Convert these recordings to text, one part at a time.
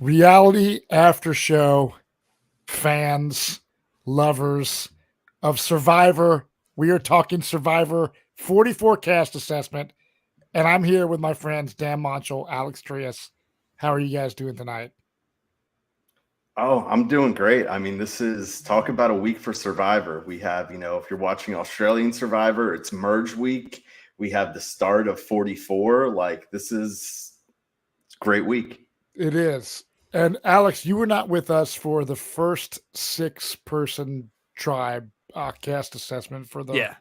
reality after show fans, lovers of Survivor. We are talking Survivor 44 cast assessment. And I'm here with my friends Dan Montchal, Alex Trias. How are you guys doing tonight? Oh, I'm doing great. I mean, this is talk about a week for Survivor. We have, if you're watching Australian Survivor, it's merge week. We have the start of 44. Like, this is it's a great week. It is. And Alex, you were not with us for the first 6-person tribe cast assessment for the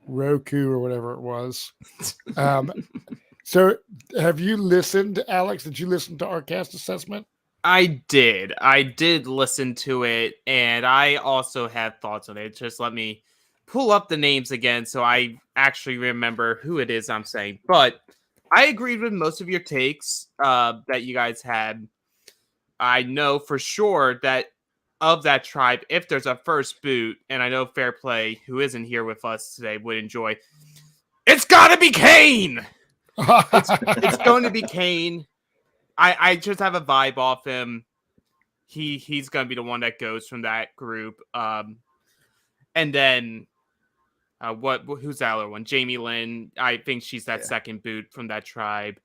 Roku or whatever it was. So have you listened, Alex? Did you listen to our cast assessment? I did. I did listen to it, and I also had thoughts on it. Just let me pull up the names again so I actually remember who it is I'm saying. But I agreed with most of your takes that you guys had. I know for sure that of that tribe, if there's a first boot, and I know Fairplay, who isn't here with us today, would enjoy, it's got to be Kane! It's going to be Kane. I just have a vibe off him. He's gonna be the one that goes from that group. And then who's the other one? Jamie Lynn. I think she's that second boot from that tribe.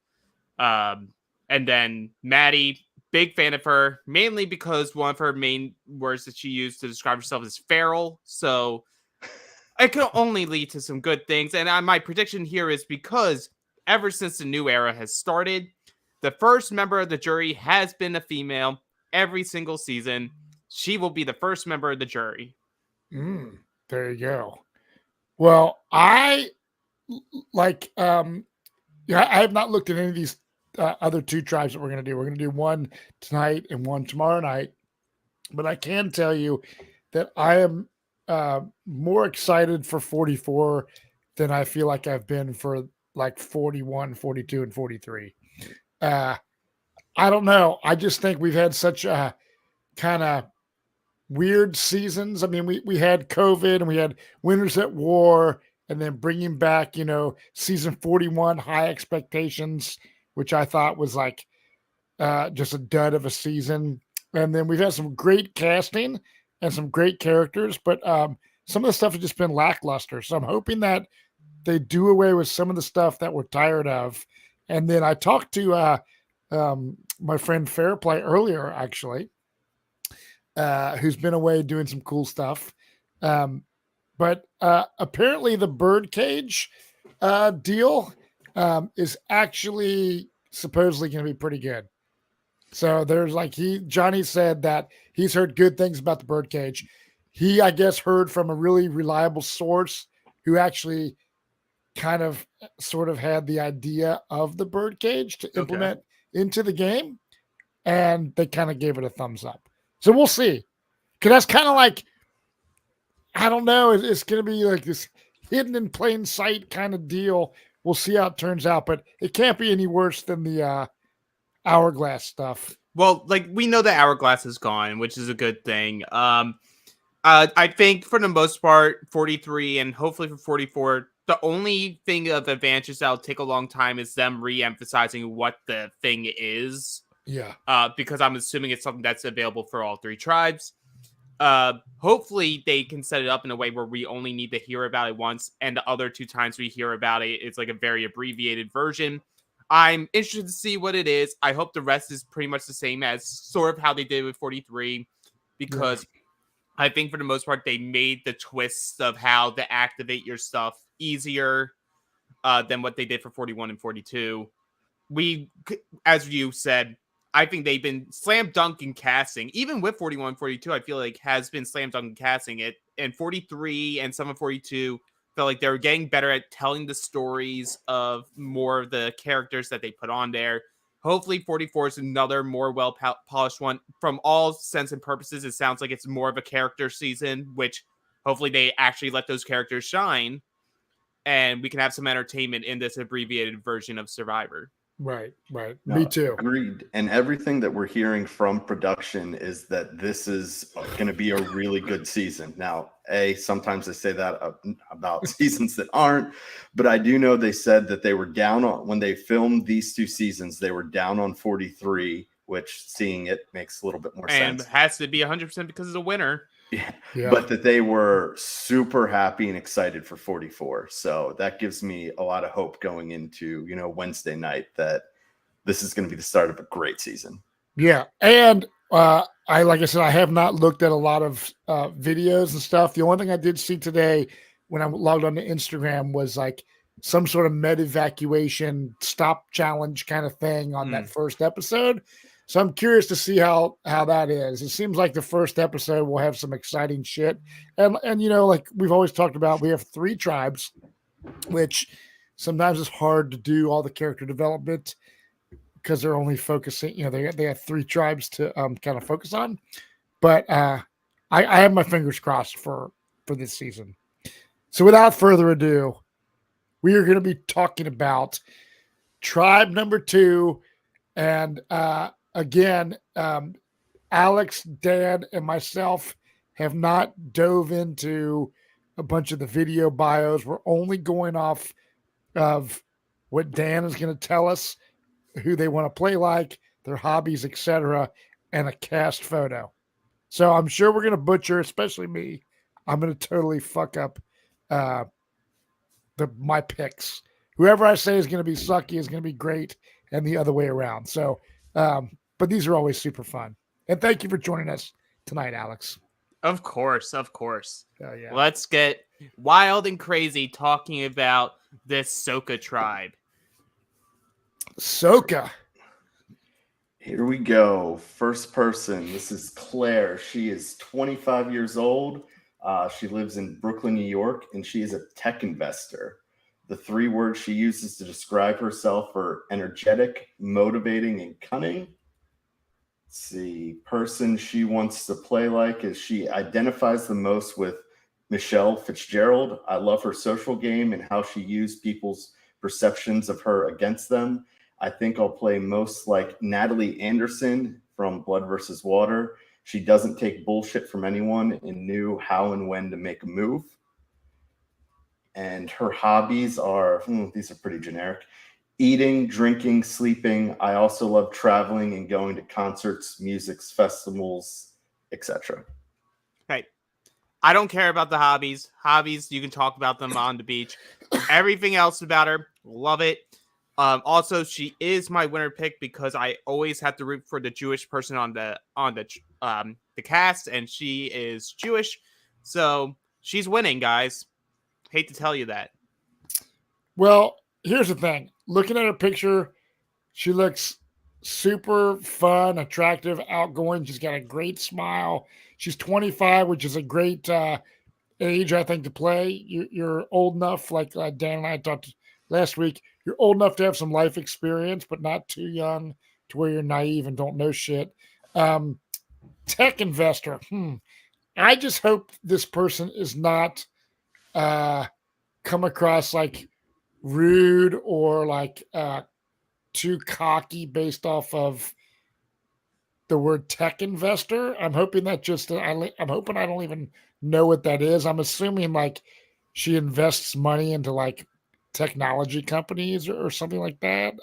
And then Maddie, big fan of her, mainly because one of her main words that she used to describe herself is feral. So it can only lead to some good things. And my prediction here is because ever since the new era has started, the first member of the jury has been a female every single season. She will be the first member of the jury. There you go. Well, I have not looked at any of these other 2 tribes that we're going to do. We're going to do one tonight and one tomorrow night. But I can tell you that I am more excited for 44 than I feel like I've been for like 41, 42, and 43. I don't know. I just think we've had such a kind of weird seasons. I mean, we had COVID and we had Winners at War, and then bringing back, season 41, High Expectations, which I thought was like just a dud of a season. And then we've had some great casting and some great characters, but some of the stuff has just been lackluster. So I'm hoping that they do away with some of the stuff that we're tired of. And then I talked to my friend Fairplay earlier, actually, who's been away doing some cool stuff. But apparently the birdcage deal is actually supposedly going to be pretty good. So there's Jonny said that he's heard good things about the birdcage. He, I guess, heard from a really reliable source who actually kind of sort of had the idea of the birdcage to implement into the game, and they kind of gave it a thumbs up. So we'll see. Because that's kind of like, I don't know, it's going to be like this hidden in plain sight kind of deal. We'll see how it turns out, but it can't be any worse than the Hourglass stuff. Well, we know the Hourglass is gone, which is a good thing. I think for the most part, 43 and hopefully for 44, the only thing of advantages that'll take a long time is them re-emphasizing what the thing is. Yeah. Because I'm assuming it's something that's available for all 3 tribes. Hopefully they can set it up in a way where we only need to hear about it once, and the other 2 times we hear about it, it's like a very abbreviated version. I'm interested to see what it is. I hope the rest is pretty much the same as sort of how they did with 43, because I think for the most part, they made the twists of how to activate your stuff easier than what they did for 41 and 42. As you said, I think they've been slam dunk in casting. Even with 41 and 42, I feel like has been slam dunk in casting it. And 43 and some of 42 felt like they were getting better at telling the stories of more of the characters that they put on there. Hopefully 44 is another more well-polished one. From all sense and purposes, it sounds like it's more of a character season, which hopefully they actually let those characters shine, and we can have some entertainment in this abbreviated version of Survivor. Right. No, Me too. Agreed. And everything that we're hearing from production is that this is going to be a really good season. Now, sometimes they say that about seasons that aren't, but I do know they said that they were down on, when they filmed these 2 seasons, they were down on 43 which seeing it makes a little bit more And sense. has to be 100% because of the winner. Yeah. But that they were super happy and excited for 44. So that gives me a lot of hope going into, Wednesday night that this is going to be the start of a great season. Yeah. And like I said, I have not looked at a lot of videos and stuff. The only thing I did see today when I logged on to Instagram was like some sort of med evacuation stop challenge kind of thing on that first episode. So I'm curious to see how that is. It seems like the first episode will have some exciting shit. And like we've always talked about, we have 3 tribes, which sometimes it's hard to do all the character development because they're only focusing, they have 3 tribes to kind of focus on. But I have my fingers crossed for this season. So without further ado, we are going to be talking about tribe number 2. And again, Alex, Dan, and myself have not dove into a bunch of the video bios. We're only going off of what Dan is going to tell us, who they want to play like, their hobbies, etc., and a cast photo. So I'm sure we're going to butcher, especially me. I'm going to totally fuck up my picks. Whoever I say is going to be sucky is going to be great, and the other way around. So, but these are always super fun. And thank you for joining us tonight, Alex. Of course. Yeah. Let's get wild and crazy talking about this Soka tribe. Soka. Here we go. First person. This is Claire. She is 25 years old. She lives in Brooklyn, New York, and she is a tech investor. The 3 words she uses to describe herself are energetic, motivating, and cunning. Let's see. Person she wants to play like is she identifies the most with Michelle Fitzgerald. I love her social game and how she used people's perceptions of her against them. I think I'll play most like Natalie Anderson from Blood versus Water. She doesn't take bullshit from anyone and knew how and when to make a move. And her hobbies are, these are pretty generic: eating, drinking, sleeping. I also love traveling and going to concerts, music, festivals, etc. Hey, I don't care about the hobbies. Hobbies, you can talk about them on the beach. Everything else about her, love it. Also, she is my winner pick because I always have to root for the Jewish person on the cast, and she is Jewish, so she's winning, guys. Hate to tell you that. Well, here's the thing. Looking at her picture, she looks super fun, attractive, outgoing. She's got a great smile. She's 25, which is a great age, I think, to play. You're old enough, like Dan and I talked last week, you're old enough to have some life experience, but not too young to where you're naive and don't know shit. Tech investor. I just hope this person is not come across like rude or like too cocky based off of the word tech investor. I'm hoping that I'm hoping I don't even know what that is. I'm assuming like she invests money into like technology companies or something like that.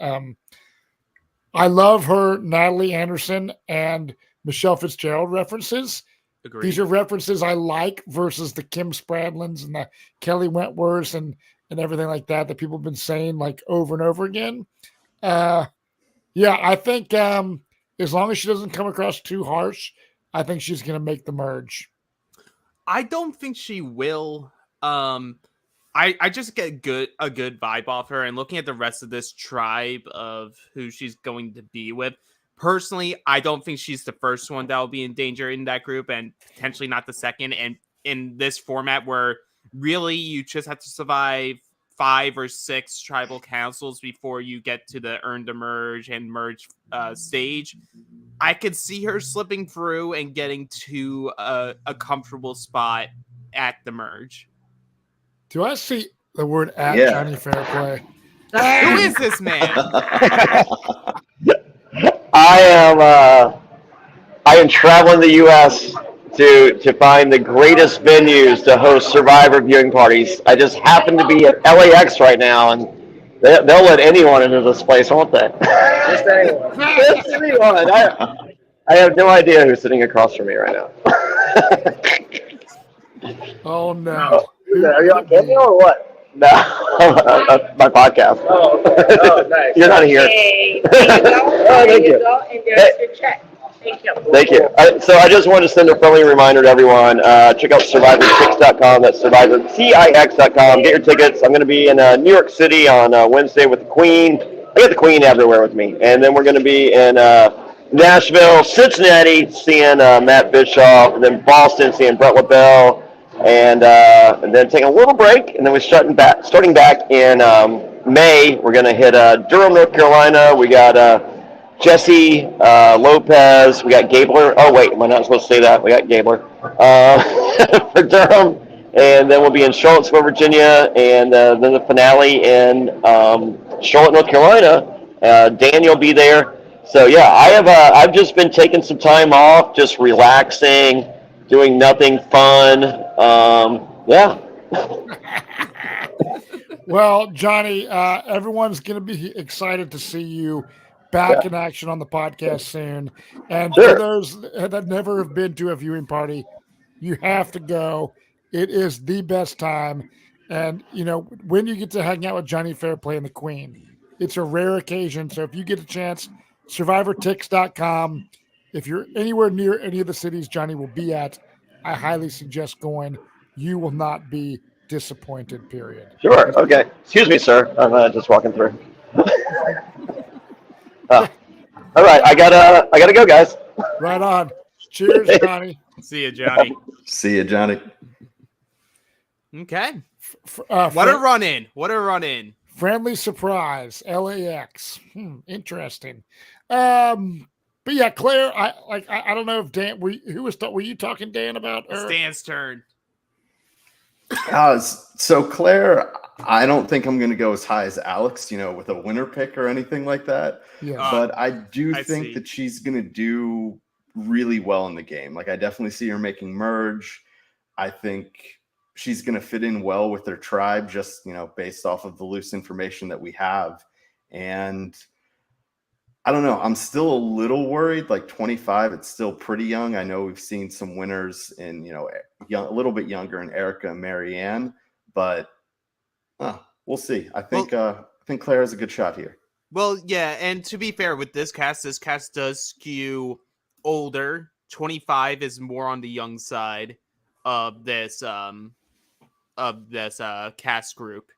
I love her Natalie Anderson and Michelle Fitzgerald references. Agreed. These are references I like versus the Kim Spradlins and the Kelly Wentworths and everything like that people have been saying like over and over again. Yeah, I think as long as she doesn't come across too harsh, I think she's going to make the merge. I don't think she will. I just get a good vibe off her, and looking at the rest of this tribe of who she's going to be with. Personally, I don't think she's the first one that will be in danger in that group, and potentially not the second. And in this format where really you just have to survive 5 or 6 tribal councils before you get to the earn to merge and merge stage, I could see her slipping through and getting to a comfortable spot at the merge. Do I see the word at Jonny Fairplay? Who is this man? I am traveling the U.S. to find the greatest venues to host Survivor viewing parties. I just happen to be at LAX right now, and They'll let anyone into this place, won't they? Just anyone. Just anyone. I have no idea who's sitting across from me right now. Oh no. Are you on camera or what? No, my podcast. Oh, nice. You're not here. Hey, there you go. Oh, thank you. Go, and there's your check. Thank you. Thank you. So I just wanted to send a friendly reminder to everyone. Check out SurvivorTix.com. That's SurvivorTix.com. Get your tickets. I'm going to be in New York City on Wednesday with the Queen. I got the Queen everywhere with me. And then we're going to be in Nashville, Cincinnati, seeing Matt Bischoff, and then Boston, seeing Brett LaBelle, and then taking a little break, and then we're starting back in May. We're going to hit Durham, North Carolina. We got Jesse Lopez. We got Gabler. Oh, wait, am I not supposed to say that? We got Gabler for Durham. And then we'll be in Charlottesville, Virginia. And then the finale in Charlotte, North Carolina. Dan will be there. So, yeah, I've just been taking some time off, just relaxing, doing nothing fun. Yeah. Well, Johnny, everyone's going to be excited to see you back in action on the podcast soon. And for those that never have been to a viewing party, you have to go. It is the best time. And, you know, when you get to hang out with Jonny Fairplay and the Queen, it's a rare occasion. So if you get a chance, SurvivorTix.com. If you're anywhere near any of the cities Johnny will be at, I highly suggest going. You will not be disappointed, period. Sure. Okay. Excuse me, sir. I'm just walking through. All right. I gotta go, guys. Right on. Cheers, Johnny. See you, Johnny. See you, Johnny. Okay. What a run in. What a run in. Friendly surprise. LAX. Interesting. But yeah, Claire, I don't know if Dan, were you talking, Dan, about her? It's Dan's turn. So Claire, I don't think I'm going to go as high as Alex, with a winner pick or anything like that. Yeah. But I think that she's going to do really well in the game. Like, I definitely see her making merge. I think she's going to fit in well with their tribe, just, based off of the loose information that we have. And I don't know. I'm still a little worried. Like 25, it's still pretty young. I know we've seen some winners in, a little bit younger in Erica and Marianne, but we'll see. I think Claire has a good shot here. Well, yeah, and to be fair with this cast does skew older. 25 is more on the young side of this cast group.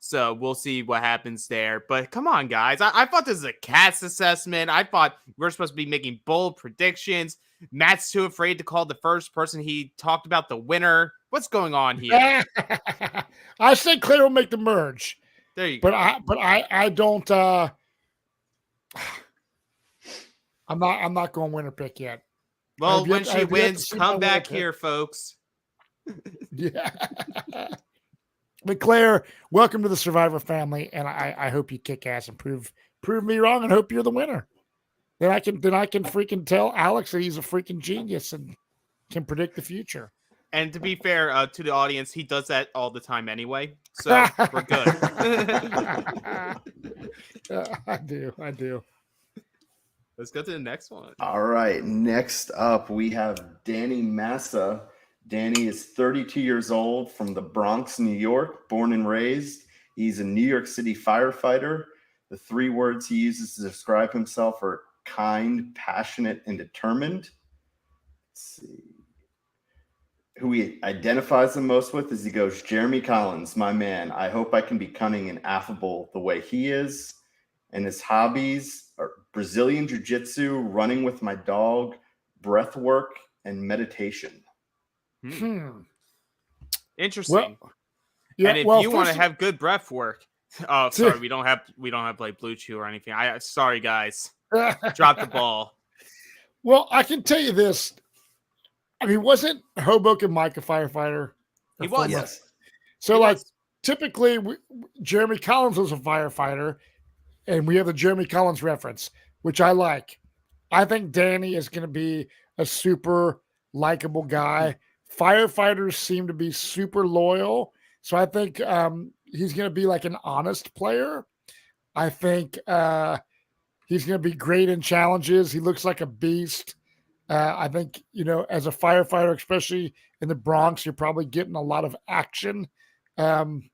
So we'll see what happens there. But come on, guys. I thought this was a cast assessment. I thought we're supposed to be making bold predictions. Matt's too afraid to call the first person. He talked about the winner. What's going on here? I said Claire will make the merge. There you go. But I don't I'm not going winner pick yet. Well, when she wins, come back here, folks. Yeah. But Claire, welcome to the Survivor family, and I hope you kick ass and prove me wrong, and hope you're the winner. Then I can freaking tell Alex that he's a freaking genius and can predict the future. And to be fair to the audience, he does that all the time anyway, so we're good. I do. Let's go to the next one. All right. Next up, we have Danny Massa. Danny is 32 years old, from the Bronx, New York, born and raised. He's a New York City firefighter. The 3 words he uses to describe himself are kind, passionate, and determined. Let's see. Who he identifies the most with is he goes, Jeremy Collins, my man. I hope I can be cunning and affable the way he is. And his hobbies are Brazilian Jiu-Jitsu, running with my dog, breath work, and meditation. Interesting. Well, yeah, and if you want to have good breath work, sorry, we don't have like Blue Chew or anything. Sorry guys, drop the ball. Well, I can tell you this. I mean, wasn't Hoboken Mike a firefighter? He was. Yes. So typically, Jeremy Collins was a firefighter, and we have the Jeremy Collins reference, which I like. I think Danny is going to be a super likable guy. Firefighters seem to be super loyal. So I think he's going to be like an honest player. I think he's going to be great in challenges. He looks like a beast. I think, as a firefighter, especially in the Bronx, you're probably getting a lot of action. Working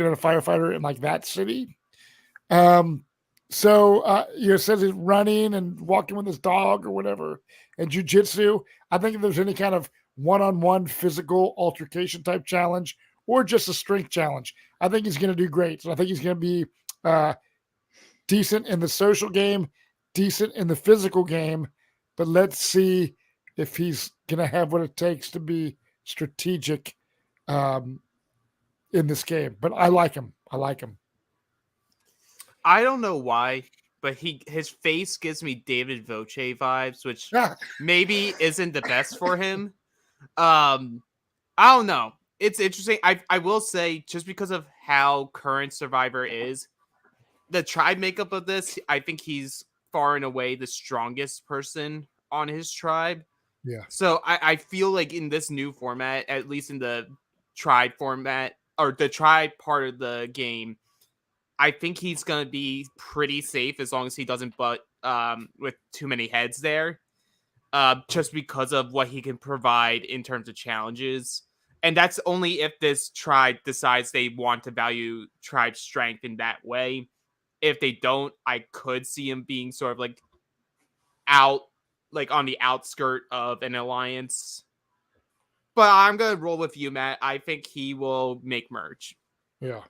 as a firefighter in like that city. It says he's running and walking with his dog or whatever, and jujitsu. I think if there's any kind of one-on-one physical altercation type challenge or just a strength challenge, I think he's going to do great. So I think he's going to be decent in the social game, decent in the physical game, but let's see if he's going to have what it takes to be strategic in this game. But I like him. I don't know why, but his face gives me David Voce vibes, which maybe isn't the best for him. I don't know. It's interesting. I will say, just because of how current Survivor is, the tribe makeup of this, I think he's far and away the strongest person on his tribe. Yeah. So I feel like in this new format, at least in the tribe format or the tribe part of the game, I think he's going to be pretty safe as long as he doesn't butt with too many heads there, just because of what he can provide in terms of challenges. And that's only if this tribe decides they want to value tribe strength in that way. If they don't, I could see him being sort of like out, like on the outskirt of an alliance. But I'm going to roll with you, Matt. I think he will make merge. Yeah.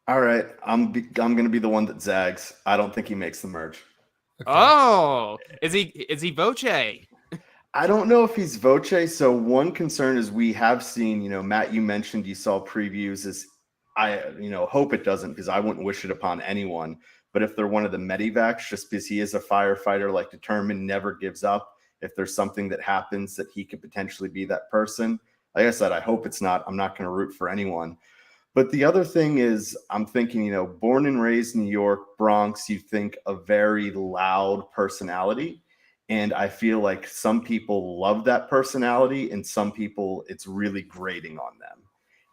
All right, I'm going to be the one that zags. I don't think he makes the merge. Okay. Oh, is he Voce? I don't know if he's Voce. So one concern is we have seen, Matt, you mentioned you saw previews. Is I, hope it doesn't, because I wouldn't wish it upon anyone. But if they're one of the medivacs, just because he is a firefighter, like determined, never gives up. If there's something that happens that he could potentially be that person. Like I said, I hope it's not. I'm not going to root for anyone. But the other thing is, I'm thinking, born and raised New York, Bronx, you think a very loud personality. And I feel like some people love that personality and some people, it's really grating on them.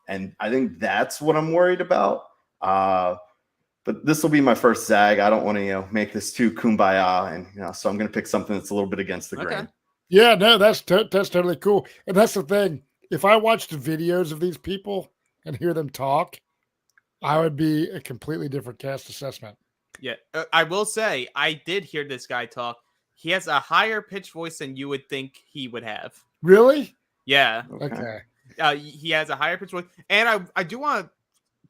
And I think that's what I'm worried about. But this will be my first zag. I don't want to, make this too kumbaya. And, so I'm going to pick something that's a little bit against the grain. Yeah, no, that's totally cool. And that's the thing. If I watched videos of these people and hear them talk, I would be a completely different cast assessment. Yeah, I will say, I did hear this guy talk. He has a higher pitched voice than you would think he would have. Really? Yeah. Okay. He has a higher pitched voice. And I do want to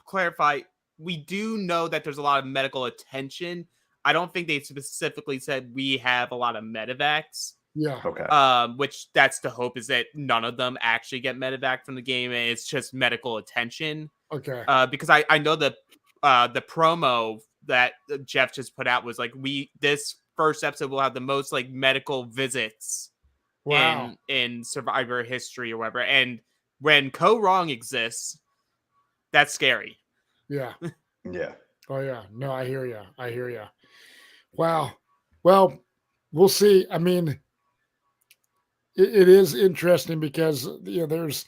clarify, we do know that there's a lot of medical attention. I don't think they specifically said we have a lot of medevacs. Yeah. Okay. Which that's the hope, is that none of them actually get medevac from the game, and it's just medical attention. Okay. Because I know the promo that Jeff just put out was like, this first episode will have the most like medical visits in Survivor history or whatever. And when Co-Wrong exists, that's scary. Yeah. Yeah. Oh yeah. No, I hear you. Wow. Well, we'll see. I mean, it is interesting because there's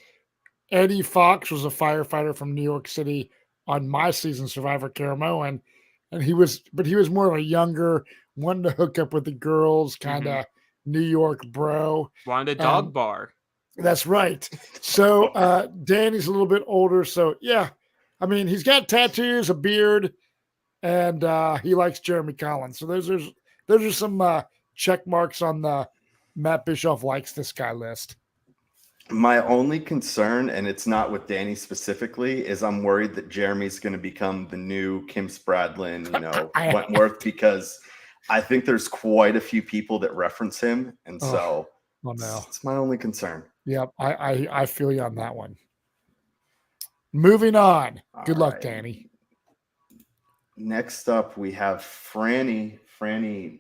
Eddie Fox was a firefighter from New York City on my season Survivor Caramo, and he was more of a younger, wanted to hook up with the girls, kind of New York bro. Wanted a dog bar. That's right. So Danny's a little bit older, so yeah. I mean, he's got tattoos, a beard, and he likes Jeremy Collins. So those are some check marks on the Matt Bischoff likes this guy list. My only concern, and it's not with Danny specifically, is I'm worried that Jeremy's going to become the new Kim Spradlin, Wentworth, because I think there's quite a few people that reference him. And so it's my only concern. Yep. I feel you on that one. Moving on. Good luck, Danny. Next up, we have Frannie. Frannie,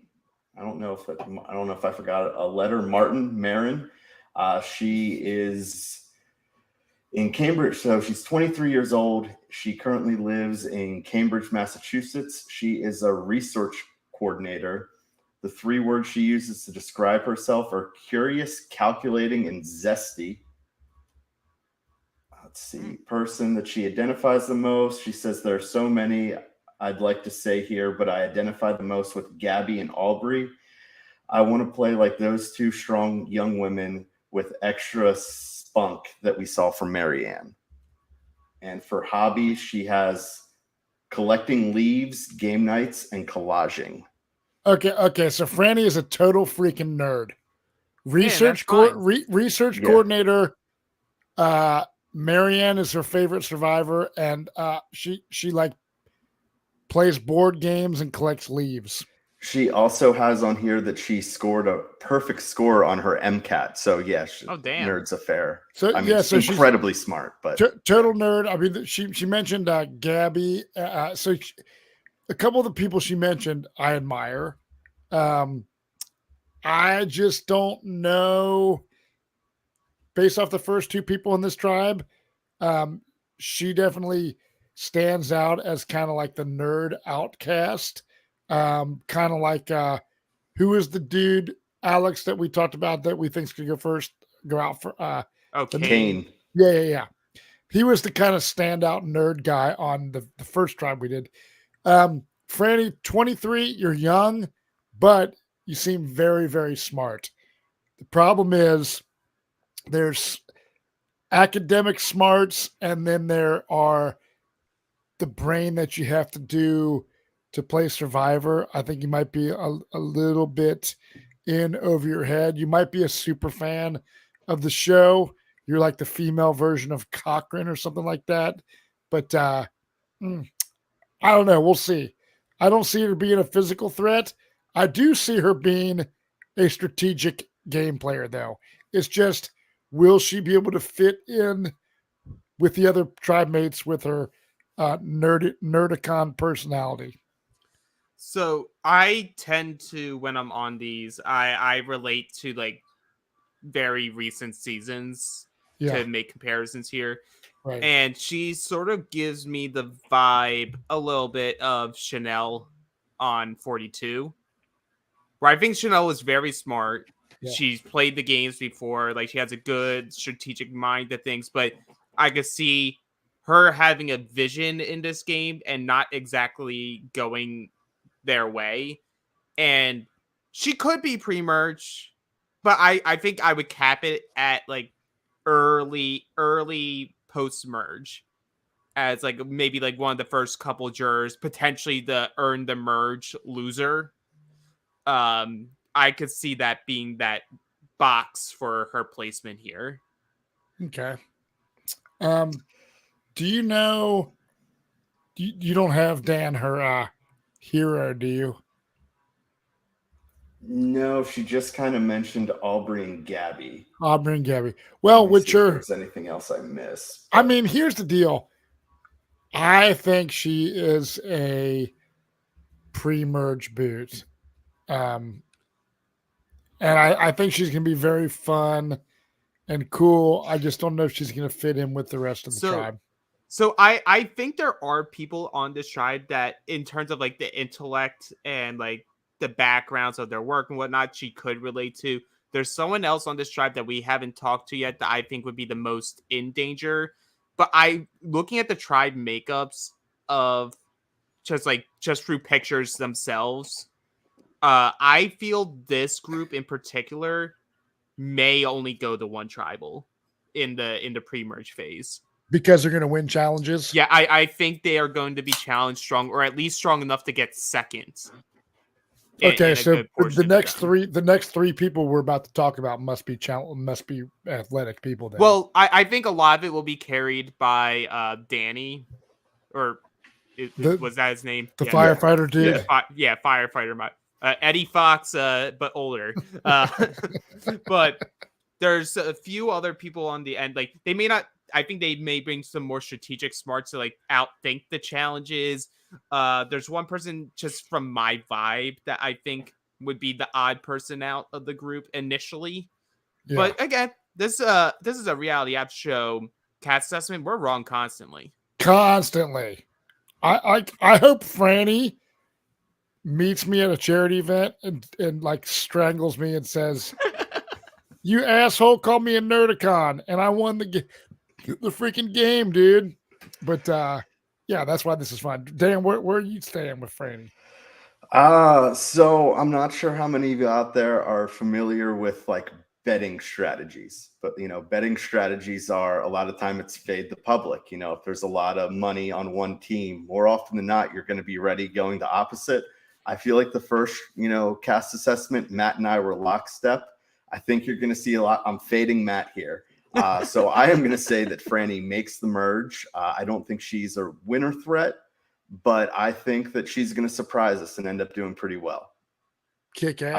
I don't know if I forgot it. A letter Martin Marin. She is in Cambridge. So she's 23 years old. She currently lives in Cambridge, Massachusetts. She is a research coordinator. The 3 words she uses to describe herself are curious, calculating, and zesty. let's see, person that she identifies the most. She says there are so many I'd like to say here, but I identify the most with Gabby and Aubrey. I want to play like those two strong young women with extra spunk that we saw from Marianne. And for hobbies, she has collecting leaves, game nights, and collaging. Okay. So Frannie is a total freaking nerd. Research fine. coordinator. Marianne is her favorite survivor, and she like plays board games and collects leaves. She also has on here that she scored a perfect score on her MCAT. So yeah, Oh, damn. nerd's affair. So I mean, yeah, so she's incredibly smart. But total nerd. I mean, she mentioned Gabby. A couple of the people she mentioned, I admire. I just don't know. Based off the first two people in this tribe, she definitely stands out as kind of like the nerd outcast. Kind of like who is the dude, Alex, that we talked about that we think's gonna go out for Kane. Yeah. He was the kind of standout nerd guy on the first tribe we did. Frannie, 23, you're young, but you seem very, very smart. The problem is there's academic smarts, and then there are the brain that you have to do to play Survivor. I think you might be a little bit in over your head. You might be a super fan of the show. You're like the female version of Cochran or something like that. But I don't know. We'll see. I don't see her being a physical threat. I do see her being a strategic game player, though. It's just, will she be able to fit in with the other tribe mates with her nerdicon personality? So I tend to, when I'm on these, I relate to like very recent seasons to make comparisons here. Right. And she sort of gives me the vibe a little bit of Chanel on 42, where I think Chanel is very smart. Yeah. She's played the games before. Like, she has a good strategic mind to things, but I could see her having a vision in this game and not exactly going their way. And she could be pre-merge, but I think I would cap it at like early post-merge as like maybe like one of the first couple jurors, potentially the earn the merge loser. I could see that being that box for her placement here. Okay. Do you know, you don't have Dan, her hero, do you? No, she just kind of mentioned Aubrey and Gabby. Aubrey and Gabby. Well, Let me which see if are, there's anything else I missed. I mean, here's the deal. I think she is a pre-merge boot. And I think she's going to be very fun and cool. I just don't know if she's going to fit in with the rest of the tribe. So I think there are people on this tribe that, in terms of like the intellect and like the backgrounds of their work and whatnot, she could relate to. There's someone else on this tribe that we haven't talked to yet that I think would be the most in danger. But looking at the tribe makeups of just through pictures themselves, I feel this group in particular may only go to one tribal in the pre-merge phase. Because they're going to win challenges? Yeah, I think they are going to be challenge strong, or at least strong enough to get second. Okay, so the next three people we're about to talk about must be athletic people then. Well, I think a lot of it will be carried by Danny, or was that his name? The firefighter dude. Yeah, firefighter. Eddie Fox, but older. But there's a few other people on the end. Like, they may not. I think they may bring some more strategic smarts to like outthink the challenges. There's one person just from my vibe that I think would be the odd person out of the group initially. Yeah. But again, this is a reality app show cast assessment. We're wrong constantly. Constantly. I hope Frannie meets me at a charity event and like strangles me and says, "You asshole, called me a nerdicon, and I won the game." the freaking game, dude. But yeah, that's why this is fun. Dan, where are you staying with Frannie? So I'm not sure how many of you out there are familiar with like betting strategies, but betting strategies are a lot of time it's fade the public. If there's a lot of money on one team, more often than not, you're going to be ready going the opposite. I feel like the first, cast assessment, Matt and I were lockstep. I think you're going to see a lot. I'm fading Matt here. So I am going to say that Frannie makes the merge. I don't think she's a winner threat, but I think that she's going to surprise us and end up doing pretty well. Kick ass.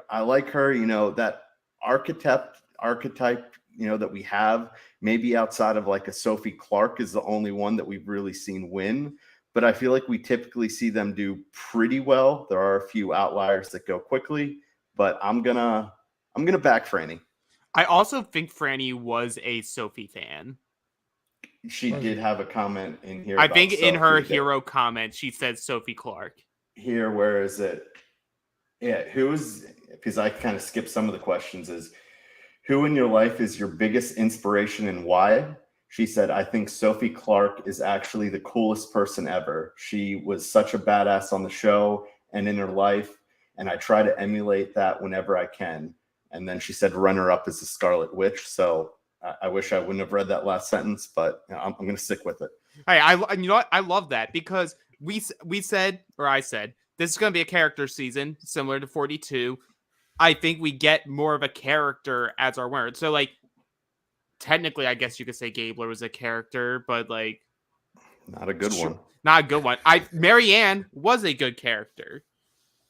I like her, that archetype, that we have, maybe outside of like a Sophie Clark is the only one that we've really seen win. But I feel like we typically see them do pretty well. There are a few outliers that go quickly, but I'm gonna back Frannie. I also think Frannie was a Sophie fan. She did have a comment in here. I think in her hero comment, she said Sophie Clark. Here, where is it? Yeah, because I kind of skipped some of the questions, is who in your life is your biggest inspiration and why? She said, I think Sophie Clark is actually the coolest person ever. She was such a badass on the show and in her life, and I try to emulate that whenever I can. And then she said runner-up is the Scarlet Witch. So I wish I wouldn't have read that last sentence, but I'm going to stick with it. Hey, you know what? I love that because I said, this is going to be a character season similar to 42. I think we get more of a character as our winner. So, like, technically, I guess you could say Gabler was a character, but, like... Not a good one. Not a good one. Marianne was a good character.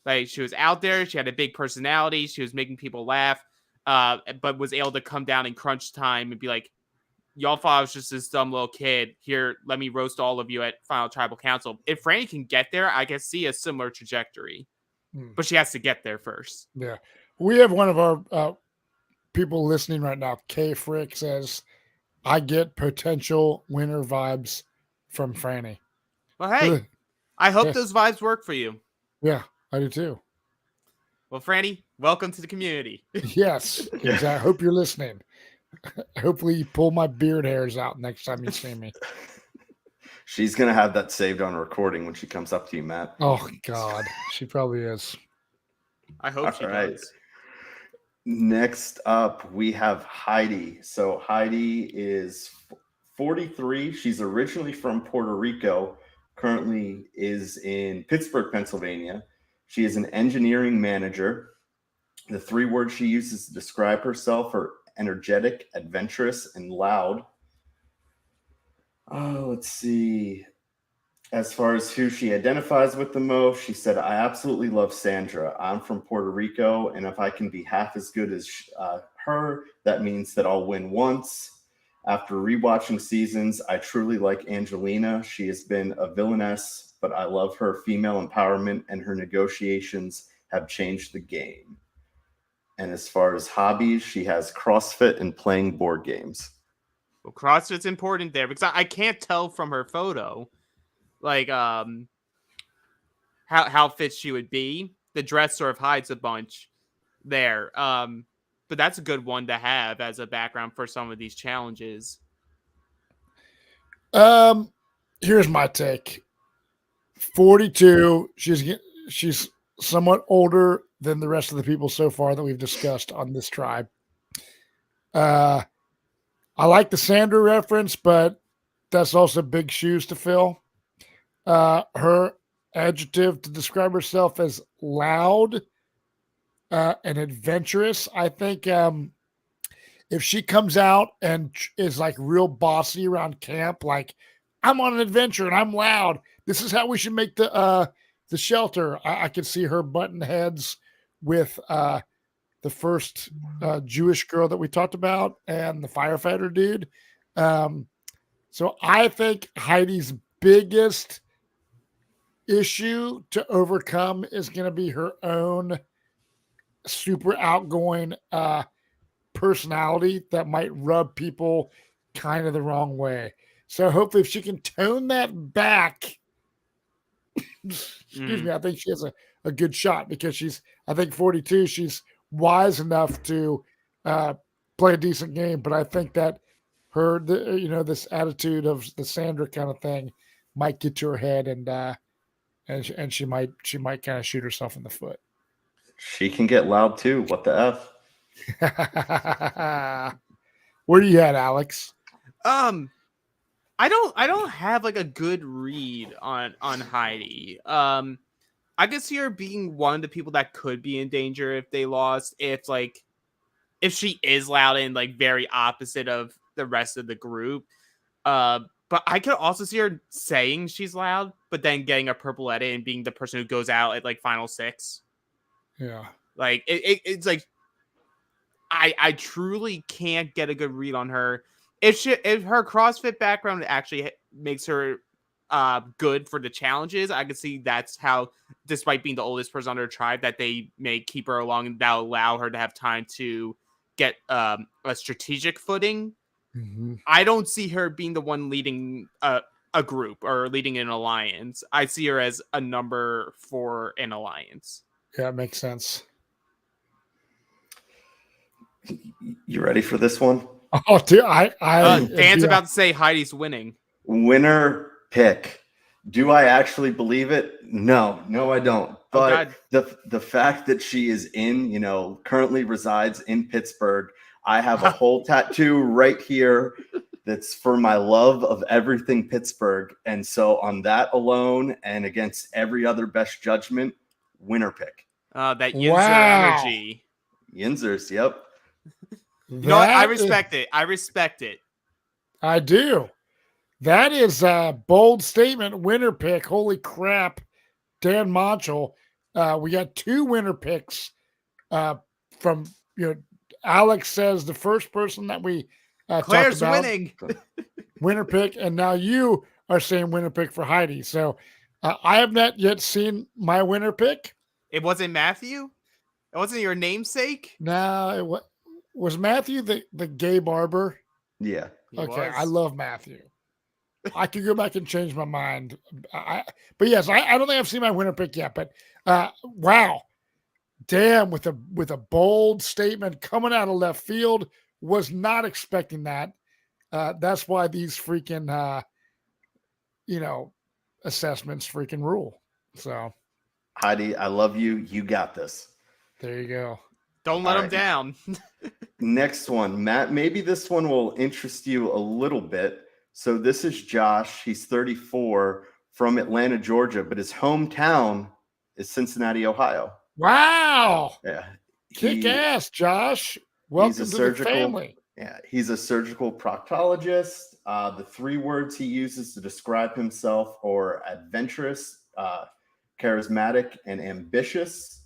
Like, she was out there. She had a big personality. She was making people laugh, but was able to come down in crunch time and be like, y'all thought I was just this dumb little kid. Here, let me roast all of you at Final Tribal Council. If Frannie can get there, I can see a similar trajectory. But she has to get there first. Yeah. We have one of our people listening right now, K Frick, says, I get potential winner vibes from Frannie. Well, hey, I hope those vibes work for you. Yeah, I do too. Well, Frannie, welcome to the community. Yes. Exactly. I hope you're listening. Hopefully you pull my beard hairs out next time you see me. She's going to have that saved on recording when she comes up to you, Matt. Oh, God. She probably is. I hope she does. Next up, we have Heidi. So Heidi is 43. She's originally from Puerto Rico, currently is in Pittsburgh, Pennsylvania. She is an engineering manager. The 3 words she uses to describe herself are energetic, adventurous, and loud. Let's see. As far as who she identifies with the most, she said, I absolutely love Sandra. I'm from Puerto Rico, and if I can be half as good as her, that means that I'll win once. After rewatching seasons, I truly like Angelina. She has been a villainess, but I love her female empowerment, and her negotiations have changed the game. And as far as hobbies, she has CrossFit and playing board games. Well, CrossFit's important there because I can't tell from her photo, like, how fit she would be. The dress sort of hides a bunch there. But that's a good one to have as a background for some of these challenges. Here's my take. 42. She's somewhat older than the rest of the people so far that we've discussed on this tribe. I like the Sandra reference, but that's also big shoes to fill. Her adjective to describe herself as loud and adventurous. I think if she comes out and is like real bossy around camp, like I'm on an adventure and I'm loud. This is how we should make the shelter. I could see her button heads with the first Jewish girl that we talked about and the firefighter dude. So I think Heidi's biggest issue to overcome is going to be her own super outgoing personality that might rub people kind of the wrong way. So hopefully if she can tone that back, excuse me, I think she has a good shot because I think 42, she's wise enough to play a decent game, but I think that her, this attitude of the Sandra kind of thing might get to her head, and she might kind of shoot herself in the foot. She can get loud too. What the F? Where you at, Alex? I don't have like a good read on Heidi. I could see her being one of the people that could be in danger if they lost. If she is loud and like very opposite of the rest of the group. But I could also see her saying she's loud, but then getting a purple edit and being the person who goes out at like final 6. Yeah. Like it's like I truly can't get a good read on her. If her CrossFit background actually makes her good for the challenges, I could see that's how, despite being the oldest person on her tribe, that they may keep her along and that'll allow her to have time to get a strategic footing. Mm-hmm. I don't see her being the one leading a group or leading an alliance. I see her as a number for an alliance. Yeah, it makes sense. You ready for this one? Oh, dude, Dan's about to say Heidi's winning. Winner pick. Do I actually believe it? No, I don't. But the fact that she is currently resides in Pittsburgh, I have a whole tattoo right here that's for my love of everything Pittsburgh. And so on that alone and against every other best judgment, winner pick. That Yinzer energy. Yinzers, yep. I respect it. I respect it. I do. That is a bold statement. Winner pick. Holy crap. Dan Montchal. We got 2 winner picks from, Alex says the first person that we Claire's talked about, winning. Winner pick, and now you are saying winner pick for Heidi. So I have not yet seen my winner pick. It wasn't Matthew? It wasn't your namesake? No, was Matthew the gay barber? Yeah. Okay, I love Matthew. I could go back and change my mind. But yes, I don't think I've seen my winner pick yet. But wow, damn, with a bold statement coming out of left field, was not expecting that. That's why these freaking assessments freaking rule. So, Heidi, I love you. You got this. There you go. Don't let him down. Next one, Matt. Maybe this one will interest you a little bit. So this is Josh. He's 34 from Atlanta, Georgia, but his hometown is Cincinnati, Ohio. Wow. Yeah. Kick ass, Josh. Welcome to the family. Yeah. He's a surgical proctologist. The 3 words he uses to describe himself are adventurous, charismatic, and ambitious.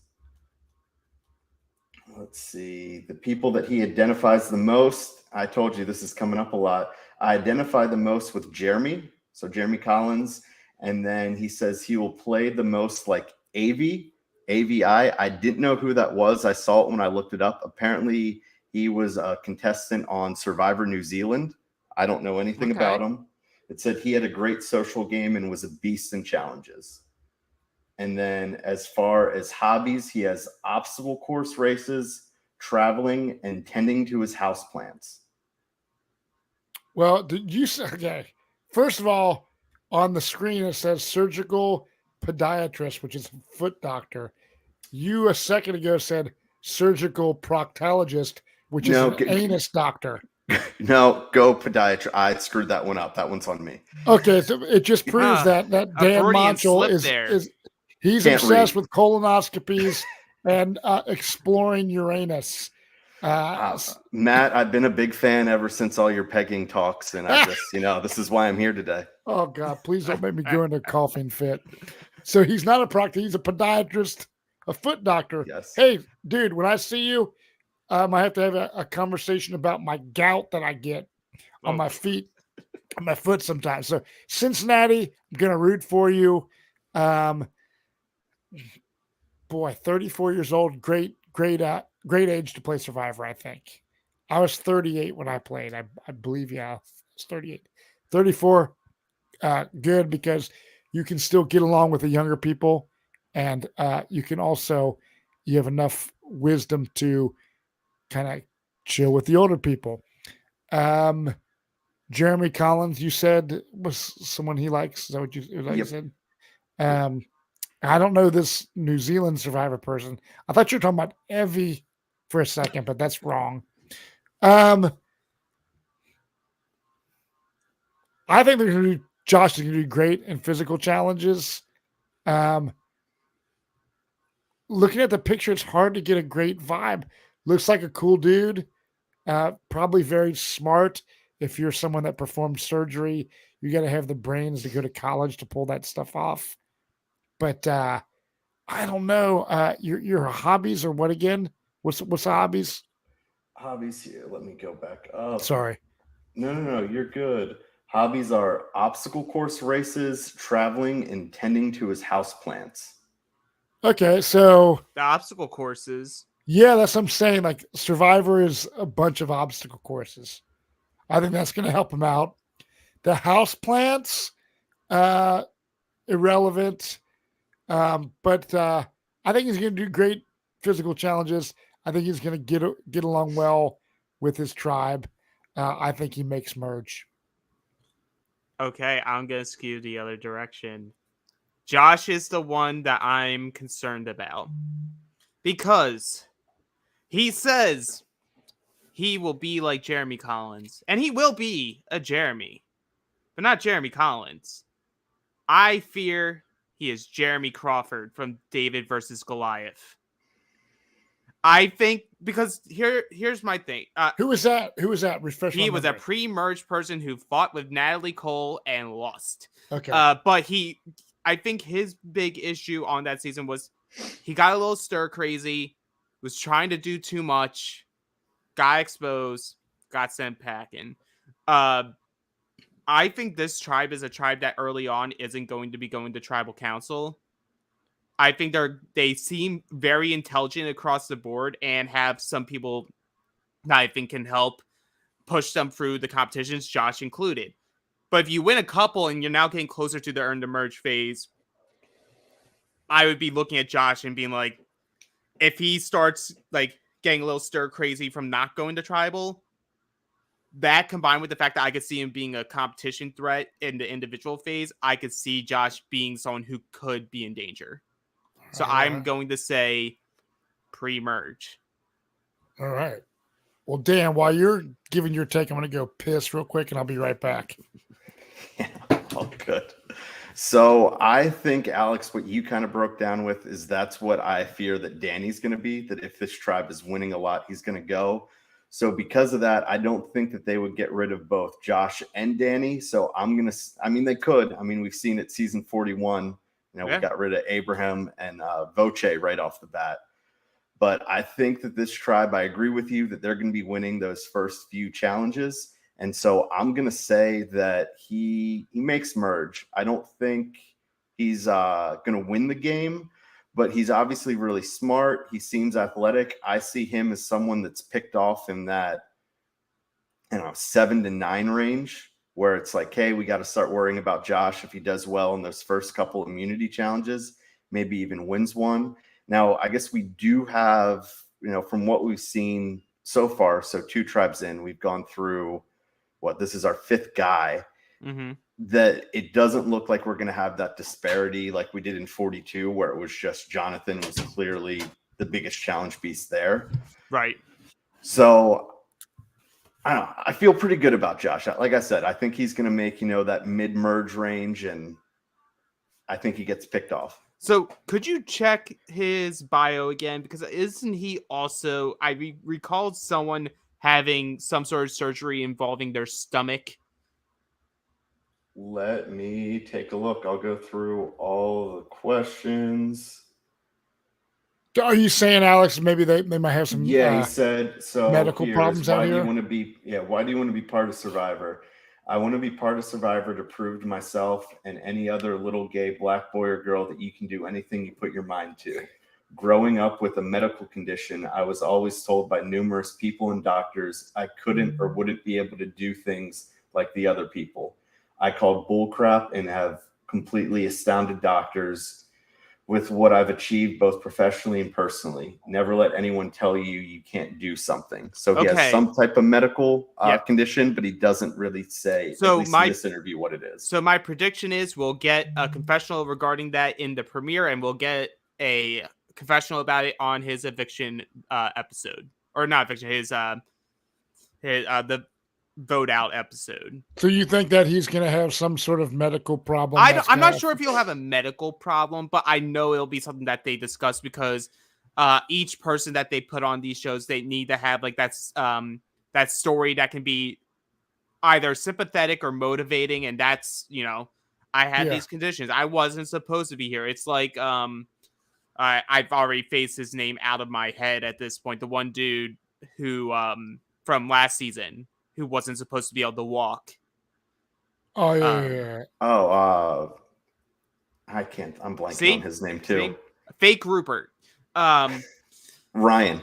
Let's see. The people that he identifies the most. I told you this is coming up a lot. I identify the most with Jeremy. So Jeremy Collins. And then he says he will play the most like AVI. I didn't know who that was. I saw it when I looked it up. Apparently he was a contestant on Survivor New Zealand. I don't know anything about him. It said he had a great social game and was a beast in challenges. And then as far as hobbies, he has obstacle course races, traveling, and tending to his houseplants. Well, did you say, okay, first of all, on the screen it says surgical podiatrist, which is a foot doctor. You a second ago said surgical proctologist, which is an anus doctor. No, go podiatrist. I screwed that one up. That one's on me. Okay, so it just proves that Dan Montchal is he's obsessed with colonoscopies and exploring Uranus. Matt, I've been a big fan ever since all your pegging talks, and I just, this is why I'm here today. Oh God, please don't make me go into a coughing fit. So he's not a proctor; he's a podiatrist, a foot doctor. Yes. Hey, dude, when I see you, I have to have a conversation about my gout that I get on my feet, on my foot sometimes. So Cincinnati, I'm gonna root for you. Boy, 34 years old, great age to play Survivor, I think. I was 38 when I played. I believe, I was 38. 34, good, because you can still get along with the younger people, and you have enough wisdom to kind of chill with the older people. Jeremy Collins, you said, was someone he likes. Is that what you said? I don't know this New Zealand Survivor person. I thought you were talking about Evie for a second, but that's wrong. I think Josh is going to do great in physical challenges. Looking at the picture, it's hard to get a great vibe. Looks like a cool dude. Probably very smart. If you're someone that performed surgery, you got to have the brains to go to college to pull that stuff off. But I don't know. Your hobbies are what again? What's the hobbies? Hobbies here. Let me go back up. Sorry. No, you're good. Hobbies are obstacle course races, traveling, and tending to his houseplants. Okay, so The obstacle courses. yeah, that's what I'm saying. Like Survivor is a bunch of obstacle courses. I think that's going to help him out. The house plants, irrelevant. But I think he's going to do great physical challenges. I think he's going to get along well with his tribe. I think he makes merge. Okay, I'm going to skew the other direction. Josh is the one that I'm concerned about. Because he says he will be like Jeremy Collins. And he will be a Jeremy. But not Jeremy Collins. I fear he is Jeremy Crawford from David versus Goliath. I think because here's my thing. Who was that? Refresh my He was a memory. pre-merge person who fought with Natalie Cole and lost. Okay. But I think his big issue on that season was he got a little stir crazy, was trying to do too much, got exposed, got sent packing. I think this tribe is a tribe that early on isn't going to be going to tribal council. I think they seem very intelligent across the board and have some people that I think can help push them through the competitions, Josh included. But if you win a couple and you're now getting closer to the earn to merge phase, I would be looking at Josh and being like, if he starts like getting a little stir crazy from not going to tribal, that combined with the fact that I could see him being a competition threat in the individual phase, I could see Josh being someone who could be in danger. So I'm going to say pre-merge. All right. Well, Dan, while you're giving your take, I'm going to go piss real quick, and I'll be right back. Yeah, all good. So I think, Alex, what you kind of broke down with is that's what I fear that Danny's going to be, that if this tribe is winning a lot, he's going to go. So because of that, I don't think that they would get rid of both Josh and Danny. So they could. I mean, we've seen it season 41. We got rid of Abraham and Voce right off the bat. But I think that this tribe, I agree with you that they're going to be winning those first few challenges. And so I'm going to say that he makes merge. I don't think he's going to win the game, but he's obviously really smart. He seems athletic. I see him as someone that's picked off in that 7 to 9 range, where it's like, hey, we got to start worrying about Josh if he does well in those first couple immunity challenges, maybe even wins one. Now, I guess we do have, from what we've seen so far, so 2 tribes in, we've gone through this is our 5th guy, that it doesn't look like we're going to have that disparity like we did in 42, where it was just Jonathan was clearly the biggest challenge beast there. Right. So I don't know. I feel pretty good about Josh. Like I said, I think he's going to make, that mid-merge range, and I think he gets picked off. So could you check his bio again? Because isn't he also, I recalled someone having some sort of surgery involving their stomach. Let me take a look. I'll go through all the questions. Are you saying, Alex, maybe they might have some he said so medical problems out here? Why do you want to be part of Survivor? I want to be part of Survivor to prove to myself and any other little gay black boy or girl that you can do anything you put your mind to. Growing up with a medical condition, I was always told by numerous people and doctors I couldn't or wouldn't be able to do things like the other people. I called bullcrap and have completely astounded doctors with what I've achieved both professionally and personally. Never let anyone tell you you can't do something. So he has Okay. some type of medical Yep. condition, but he doesn't really say, So at least in this interview, what it is. So my prediction is we'll get a confessional regarding that in the premiere, and we'll get a confessional about it on his eviction episode, or not eviction, his the vote out episode. So you think that he's going to have some sort of medical problem? I'm not sure if he'll have a medical problem, but I know it'll be something that they discuss because each person that they put on these shows, they need to have like that story that can be either sympathetic or motivating, and that's, you know, I had these conditions. I wasn't supposed to be here. It's like I've already faced his name out of my head at this point. The one dude who from last season who wasn't supposed to be able to walk. Oh yeah. I can't. I'm blanking on his name too. Fake Rupert. Ryan.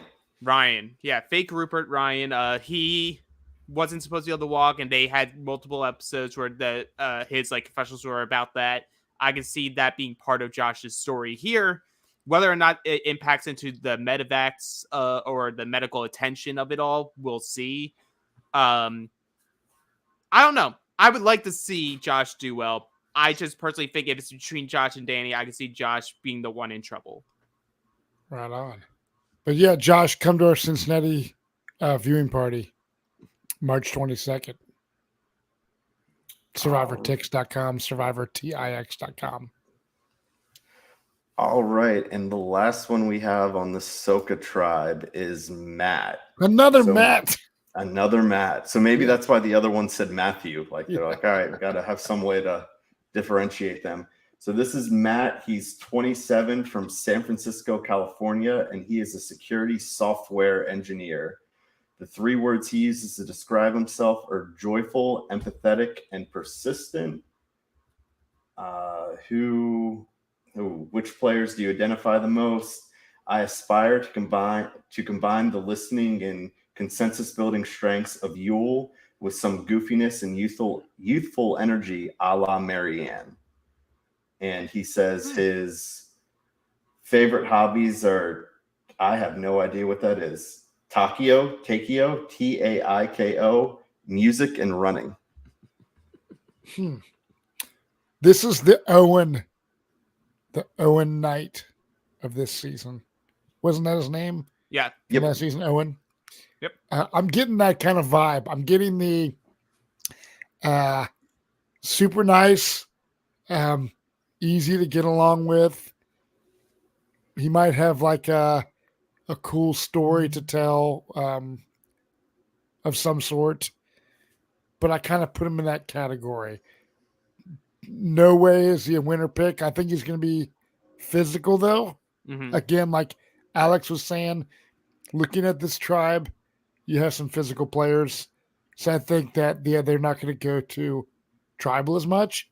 Yeah, fake Rupert Ryan. He wasn't supposed to be able to walk, and they had multiple episodes where his like confessionals were about that. I can see that being part of Josh's story here. Whether or not it impacts into the medevacs or the medical attention of it all, we'll see. I don't know. I would like to see Josh do well. I just personally think if it's between Josh and Danny, I can see Josh being the one in trouble. Right on. But yeah, Josh, come to our Cincinnati viewing party, March 22nd. SurvivorTix.com, SurvivorTix.com. All right. And the last one we have on the Soka Tribe is Matt. Another Matt. So maybe that's why the other one said Matthew. Like they're like, all right, we got to have some way to differentiate them. So this is Matt. He's 27 from San Francisco, California, and he is a security software engineer. The 3 words he uses to describe himself are joyful, empathetic, and persistent. Which players do you identify the most? I aspire to combine the listening and consensus building strengths of Yule with some goofiness and youthful energy a la Marianne. And he says his favorite hobbies are, I have no idea what that is. Taiko, Taiko, music and running. This is the Owen Knight of this season. Wasn't that his name? Yeah. In that season, Owen. Yep. I'm getting that kind of vibe. I'm getting the super nice, easy to get along with. He might have like a cool story to tell of some sort, but I kind of put him in that category. No way is he a winner pick. I think he's going to be physical, though. Mm-hmm. Again, like Alex was saying, looking at this tribe, you have some physical players. So I think that they're not going to go to tribal as much.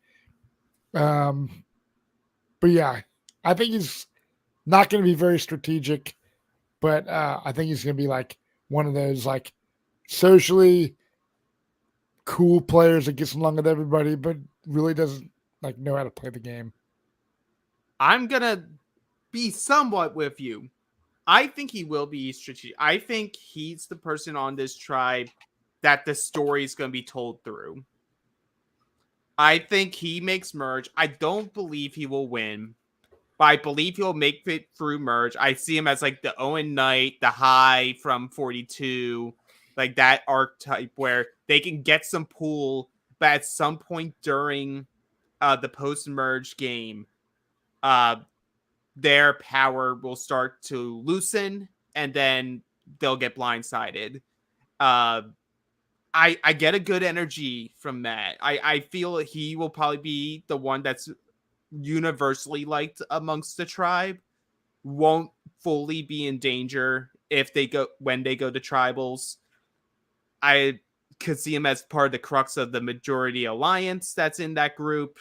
But yeah, I think he's not going to be very strategic. But I think he's going to be like one of those like socially cool players that gets along with everybody, but really doesn't like know how to play the game. I'm gonna be somewhat with you. I think he will be strategic. I think he's the person on this tribe that the story is going to be told through. I think he makes merge. I don't believe he will win, but I believe he'll make it through merge. I see him as like the Owen Knight, the High from 42, like that archetype where they can get some pool, but at some point during the post-merge game, their power will start to loosen, and then they'll get blindsided. I get a good energy from that. I feel he will probably be the one that's universally liked amongst the tribe. Won't fully be in danger when they go to tribals. I could see him as part of the crux of the majority alliance that's in that group.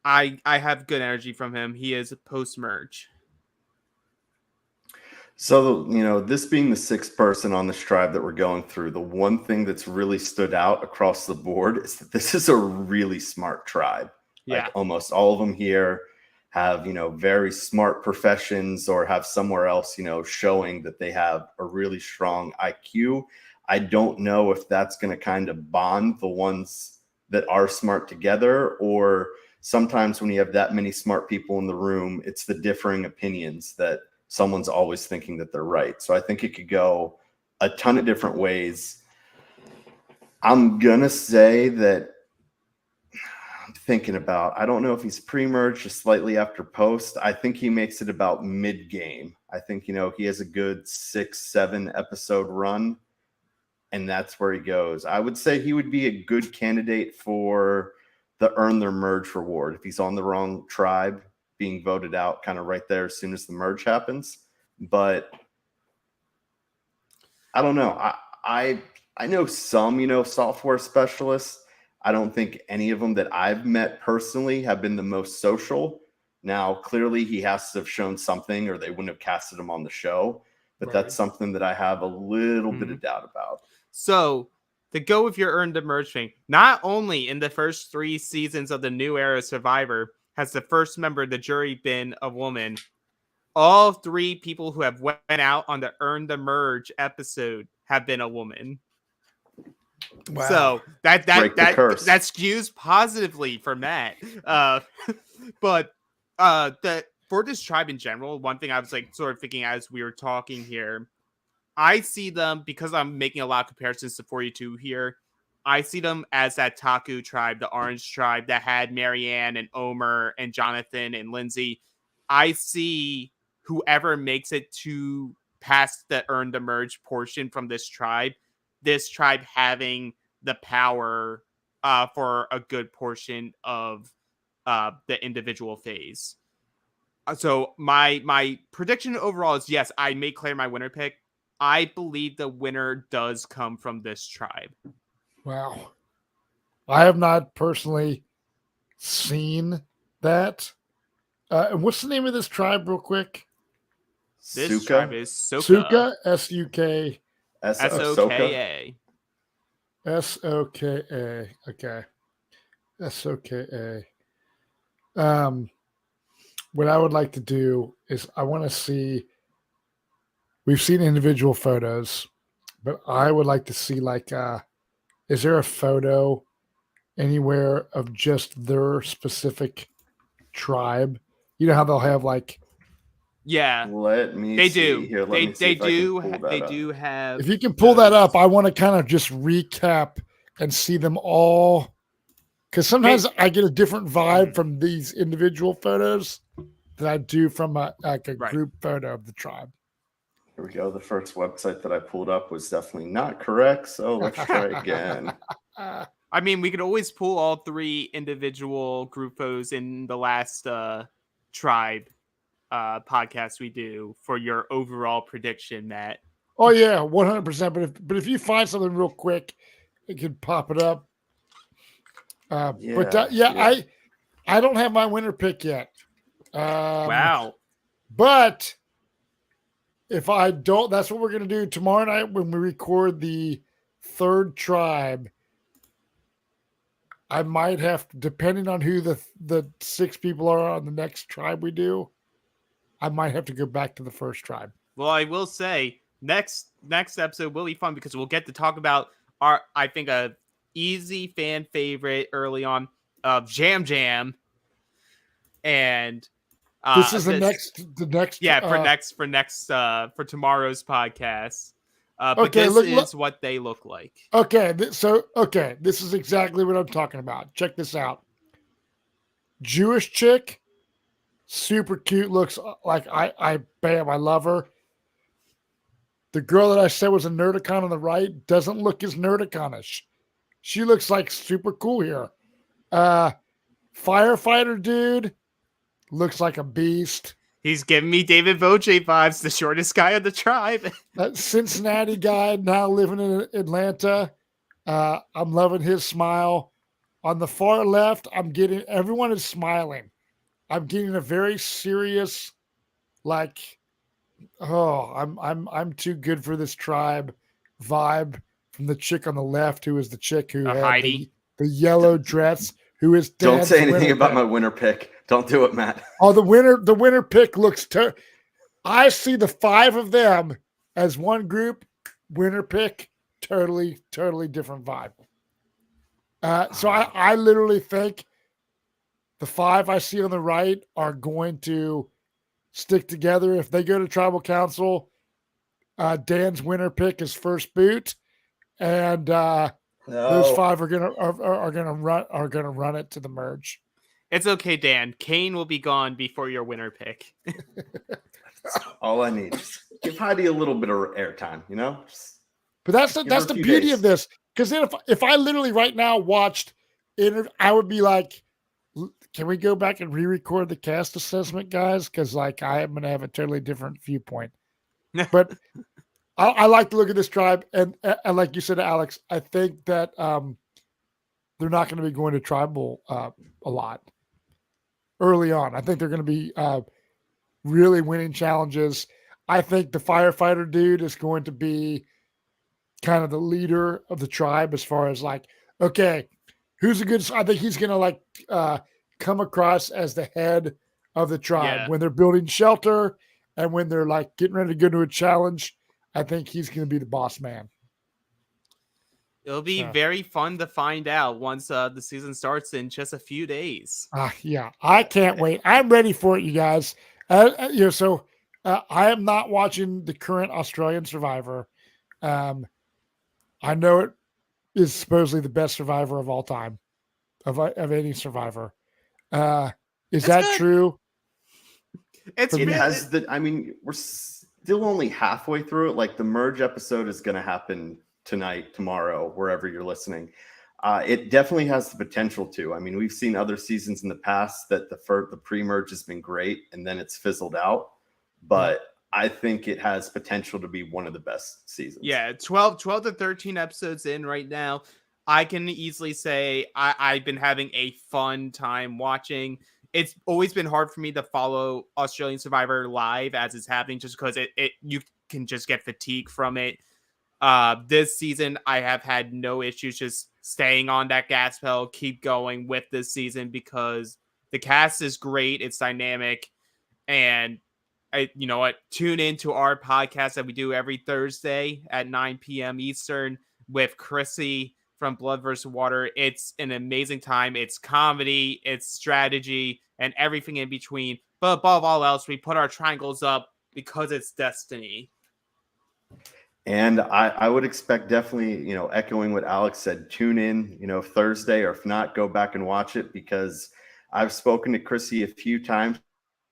I have good energy from him. He is post-merge. So, this being the 6th person on this tribe that we're going through, the one thing that's really stood out across the board is that this is a really smart tribe. Yeah. Like almost all of them here have, very smart professions or have somewhere else, showing that they have a really strong IQ. I don't know if that's going to kind of bond the ones that are smart together, or sometimes when you have that many smart people in the room, it's the differing opinions that someone's always thinking that they're right. So I think it could go a ton of different ways. I'm going to say that I'm thinking about, I don't know if he's pre-merge or slightly after post. I think he makes it about mid-game. I think, he has a good 6-7 episode run, and that's where he goes. I would say he would be a good candidate for the earn their merge reward if he's on the wrong tribe, being voted out kind of right there as soon as the merge happens. But I don't know. I know some, software specialists. I don't think any of them that I've met personally have been the most social. Now, clearly he has to have shown something or they wouldn't have casted him on the show. But that's something that I have a little bit of doubt about. So to go with your earned merge thing, not only in the first 3 seasons of the new era Survivor has the first member of the jury been a woman, all 3 people who have went out on the Earn the Merge episode have been a woman. Wow. So that curse. that skews positively from that. But for this tribe in general, one thing I was like sort of thinking as we were talking here, I see them, because I'm making a lot of comparisons to 42 here, I see them as that Taku tribe, the Orange tribe that had Marianne and Omer and Jonathan and Lindsay. I see whoever makes it to past the Earn the Merge portion from this tribe having the power for a good portion of the individual phase. So my prediction overall is, yes, I may clear my winner pick. I believe the winner does come from this tribe. Wow. I have not personally seen that. And what's the name of this tribe real quick? This tribe is Soka. Soka, S-U-K. S-O-K-A. S-O-K-A. Okay. S-O-K-A. What I would like to do is I want to see, we've seen individual photos, but I would like to see is there a photo anywhere of just their specific tribe? You know how they'll have Yeah. Let me they see do. here. They do have. If you can pull that up, I want to kind of just recap and see them all. Because sometimes I get a different vibe from these individual photos than I do from a group photo of the tribe. Here we go. The first website that I pulled up was definitely not correct. So let's try again. I mean, we could always pull all 3 individual group photos in the last tribe podcast we do for your overall prediction, Matt. Oh yeah, 100%. But if you find something real quick, it could pop it up. I don't have my winner pick yet. Wow. But if I don't, that's what we're going to do tomorrow night when we record the 3rd tribe. I might have, depending on who the 6 people are on the next tribe we do, I might have to go back to the 1st tribe. Well, I will say next episode will be fun because we'll get to talk about I think a easy fan favorite early on of Jam Jam, and this is the next for tomorrow's podcast. But okay, this is what they look like. Okay, this is exactly what I'm talking about. Check this out. Jewish chick, super cute, looks like I love her. The girl that I said was a Nerdicon on the right doesn't look as Nerdiconish. She looks like super cool here. Firefighter dude looks like a beast. He's giving me David Voce vibes, the shortest guy of the tribe. That Cincinnati guy now living in Atlanta. I'm loving his smile. On the far left, everyone is smiling. I'm getting a very serious, I'm too good for this tribe vibe from the chick on the left, who is the chick who had HEIDI. the yellow dress, who is Don't Dan's say anything winner about pick. my winner pick. Don't do it, Matt. Oh, the winner pick looks I see the 5 of them as one group. Winner pick, totally different vibe. So I literally think the 5 I see on the right are going to stick together. If they go to tribal council, Dan's winner pick is first boot, and those 5 are gonna run it to the merge. It's okay, Dan. Kane will be gone before your winner pick. All I need. Just give Heidi a little bit of airtime, you know? But that's give her the a few beauty days. of this. Because then if I literally right now watched I would be like, can we go back and re-record the cast assessment, guys? Because like I am gonna have a totally different viewpoint. But I like to look at this tribe, and like you said, Alex, I think that they're not going to be going to tribal a lot early on. I think they're going to be really winning challenges. I think the firefighter dude is going to be kind of the leader of the tribe as far as like, okay, who's a good? I think he's going to like come across as the head of the tribe when they're building shelter and when they're like getting ready to go to a challenge. I think he's going to be the boss man. It'll be very fun to find out once the season starts in just a few days. Yeah, I can't wait. I'm ready for it, you guys. So I am not watching the current Australian Survivor. I know it is supposedly the best Survivor of all time, of any Survivor. Is that good. true? I mean, we're still only halfway through it. Like the merge episode is going to happen tonight, tomorrow, wherever you're listening. It definitely has the potential to. I mean, we've seen other seasons in the past that the pre-merge has been great and then it's fizzled out. But I think it has potential to be one of the best seasons. Yeah, 12 to 13 episodes in right now. I can easily say I've been having a fun time watching. It's always been hard for me to follow Australian Survivor live as it's happening, just because you can just get fatigue from it. This season, I have had no issues just staying on that gas pedal, keep going with this season because the cast is great. It's dynamic. And you know what? Tune into our podcast that we do every Thursday at 9 p.m. Eastern with Chrissy from Blood vs. Water. It's an amazing time. It's comedy, it's strategy, and everything in between. But above all else, we put our triangles up because it's destiny. And I would expect definitely, echoing what Alex said, tune in, Thursday, or if not, go back and watch it because I've spoken to Chrissy a few times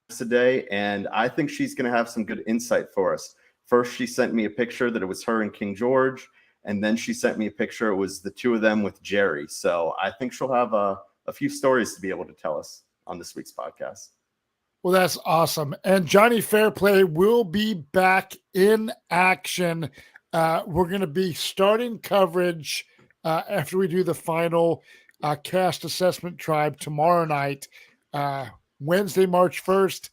today, and I think she's going to have some good insight for us. First, she sent me a picture that it was her and King George, and then she sent me a picture. It was the two of them with Jerry. So I think she'll have a few stories to be able to tell us on this week's podcast. Well, that's awesome. And Jonny Fairplay will be back in action. We're going to be starting coverage after we do the final cast assessment tribe tomorrow night. Wednesday, March 1st,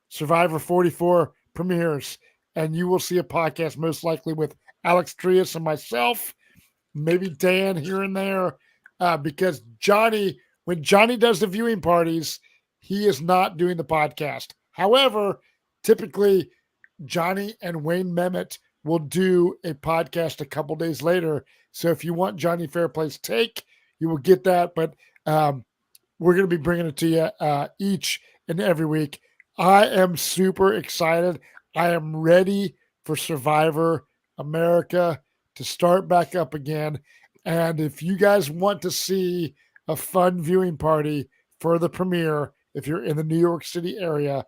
Survivor 44 premieres. And you will see a podcast most likely with Alex Trias and myself, maybe Dan here and there, because when Jonny does the viewing parties, he is not doing the podcast. However, typically Jonny and Wayne Mehmet will do a podcast a couple days later. So if you want Jonny Fairplay's take, you will get that. But we're going to be bringing it to you each and every week. I am super excited. I am ready for Survivor America to start back up again. And if you guys want to see a fun viewing party for the premiere, if you're in the New York City area,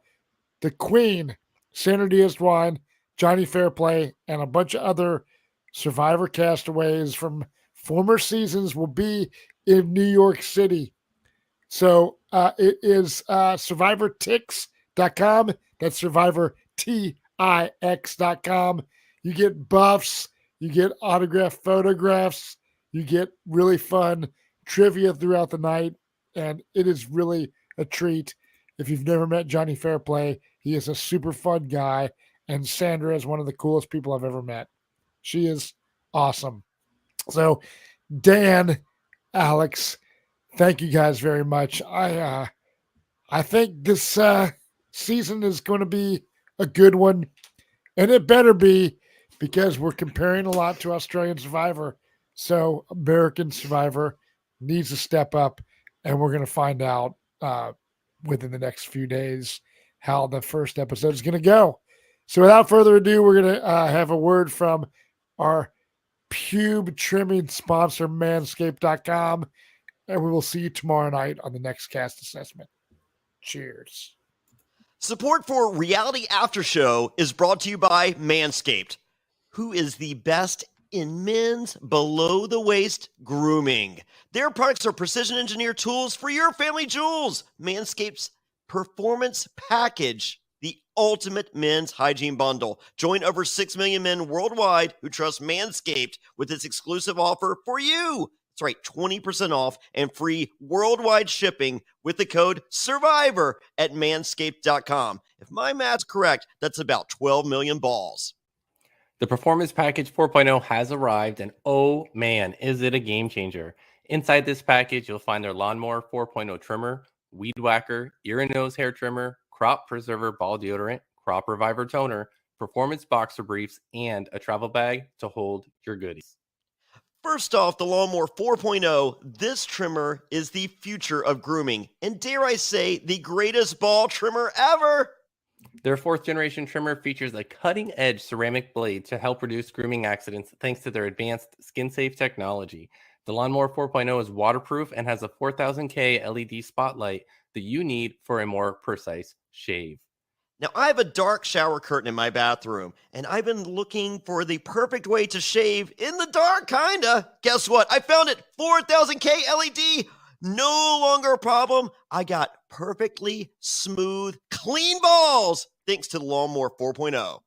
the Queen, Sandra Diaz-Dwine, Jonny Fairplay, and a bunch of other Survivor castaways from former seasons will be in New York City. So it is SurvivorTix.com. That's SurvivorTix.com. You get buffs, you get autographed photographs, you get really fun trivia throughout the night, and it is really a treat. If you've never met Jonny Fairplay, he is a super fun guy, and Sandra is one of the coolest people I've ever met. She is awesome. So, Dan, Alex, thank you guys very much. I I think this season is going to be a good one, and it better be, because we're comparing a lot to Australian Survivor. So American Survivor needs to step up, and we're going to find out within the next few days how the first episode is going to go. So without further ado, we're going to have a word from our pube trimming sponsor, manscaped.com, and we will see you tomorrow night on the next cast assessment. Cheers. Support for Reality After Show is brought to you by Manscaped, who is the best in men's below-the-waist grooming. Their products are precision-engineered tools for your family jewels. Manscaped's Performance Package, the ultimate men's hygiene bundle. Join over 6 million men worldwide who trust Manscaped with this exclusive offer for you. That's right, 20% off and free worldwide shipping with the code SURVIVOR at manscaped.com. If my math's correct, that's about 12 million balls. The Performance Package 4.0 has arrived, and oh man, is it a game changer. Inside this package, you'll find their Lawnmower 4.0 trimmer, Weed Whacker, ear and nose hair trimmer, Crop Preserver ball deodorant, Crop Reviver toner, performance boxer briefs, and a travel bag to hold your goodies. First off, the Lawnmower 4.0, this trimmer is the future of grooming, and dare I say, the greatest ball trimmer ever. Their 4th generation trimmer features a cutting-edge ceramic blade to help reduce grooming accidents thanks to their advanced skin-safe technology. The Lawnmower 4.0 is waterproof and has a 4000K LED spotlight that you need for a more precise shave. Now, I have a dark shower curtain in my bathroom, and I've been looking for the perfect way to shave in the dark, kinda. Guess what? I found it! 4000K LED! No longer a problem. I got perfectly smooth, clean balls thanks to the Lawnmower 4.0.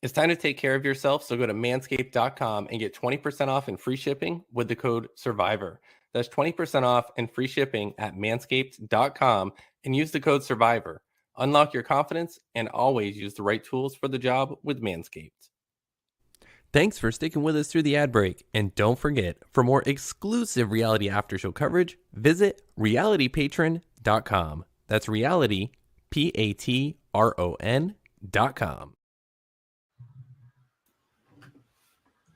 It's time to take care of yourself, so go to manscaped.com and get 20% off and free shipping with the code SURVIVOR. That's 20% off and free shipping at manscaped.com and use the code SURVIVOR. Unlock your confidence and always use the right tools for the job with Manscaped. Thanks for sticking with us through the ad break. And don't forget, for more exclusive Reality After Show coverage, visit realitypatron.com. That's reality, Patron.com.